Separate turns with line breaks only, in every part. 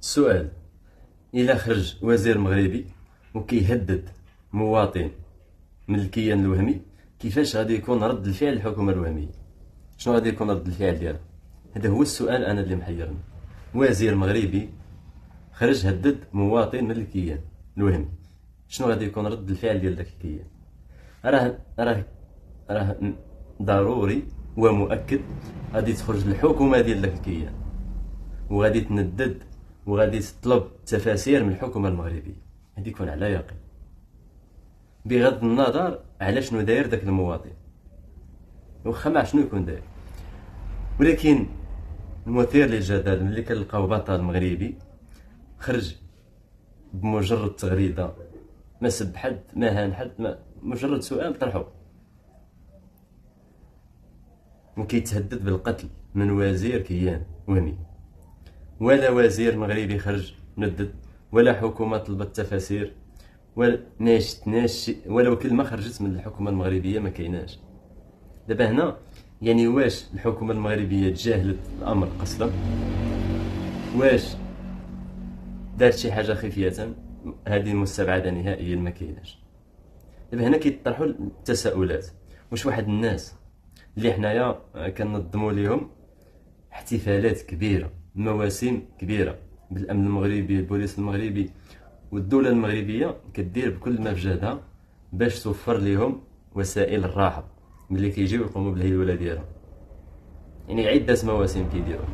السؤال: إلا خرج وزير مغربي وكيهدد مواطن من الكيان الوهمي، كيفاش غادي يكون رد الفعل الحكومة الوهمية؟ شنو غادي يكون رد الفعل ديالها؟ هذا هو السؤال أنا اللي محيرني. وزير مغربي خرج هدد مواطن من الكيان الوهمي، شنو غادي يكون رد الفعل ديال داك الكيان؟ راه ضروري ومؤكد غادي تخرج الحكومة ديال داك الكيان وغادي تندد وغادي تطلب تفاسير من الحكومة المغربية. غادي يكون على يقين بغض النظر على شنو داير داك المواطن، واخا مع شنو يكون داير. ولكن المثير للجدل ملي كنلقاو بطل مغربي خرج بمجرد تغريده، ما سب حد، ما هان حد، ما مجرد سؤال طرحو، وكيتهدد بالقتل من وزير كيان وهمي. ولا وزير مغربي خرج ندد، ولا حكومة طلبت تفاسير، ولا ناش ولو كلمة خرجت من الحكومة المغربية ما كايناش. دابا هنا يعني واش الحكومة المغربية تجاهلت الأمر قصدا؟ واش دارت شي حاجة خفية؟ هذه مستبعدة نهائيا، ما كايناش. دابا هنا كيطرحوا التساؤلات. واش واحد الناس اللي حنايا كننظموا ليهم احتفالات كبيرة، مواسم كبيرة بالأمن المغربي، البوليس المغربي والدولة المغربية كدير بكل ما في جهدها باش توفر ليهم وسائل الراحة ملي كيجيو يقوموا بالهيولة ديالهم، يعني عدة مواسم كيديروا،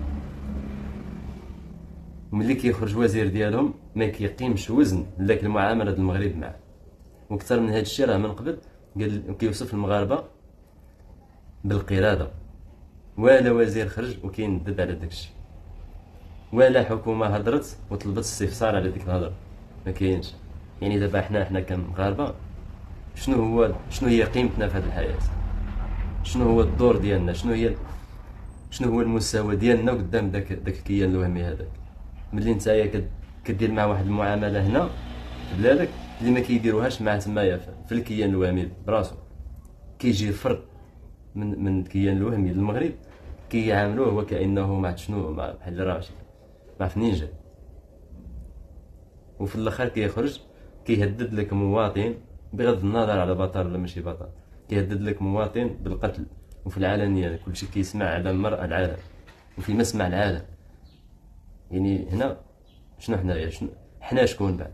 وملي كيخرج وزير ديالهم ما كيقيمش وزن لذاك المعاملة د المغرب معاه. وكثر من هذا الشيء راه من قبل قال كيوصف المغاربة بالقردة. ولا وزير خرج وكيندد على داك الشيء، ولا حكومة هضرت وطلبت استفسار على ديك الهضره، ما كاينش. يعني دابا حنا كمغاربه شنو هي قيمتنا في هذه الحياه؟ شنو هو الدور ديالنا؟ شنو هو المستوى ديالنا قدام داك الكيان الوهمي هذاك؟ ملي نتايا كدير مع واحد المعامله هنا في بلادك اللي ما كيديروهاش مع تمايا في الكيان الوهمي براسو، كيجي فرد من الكيان الوهمي للمغرب كيعاملوه وكانه ما شنو، بحال راه مع فنينجا، وفي الاخر كيخرج كيهدد لك مواطن بغض النظر على بطل ولا ماشي بطل، كيهدد لك مواطن بالقتل وفي العلنيه. كلشي كيسمع على مرأى العالم وفي مسمع العالم. يعني هنا شنو حنايا؟ حنا شكون بعد؟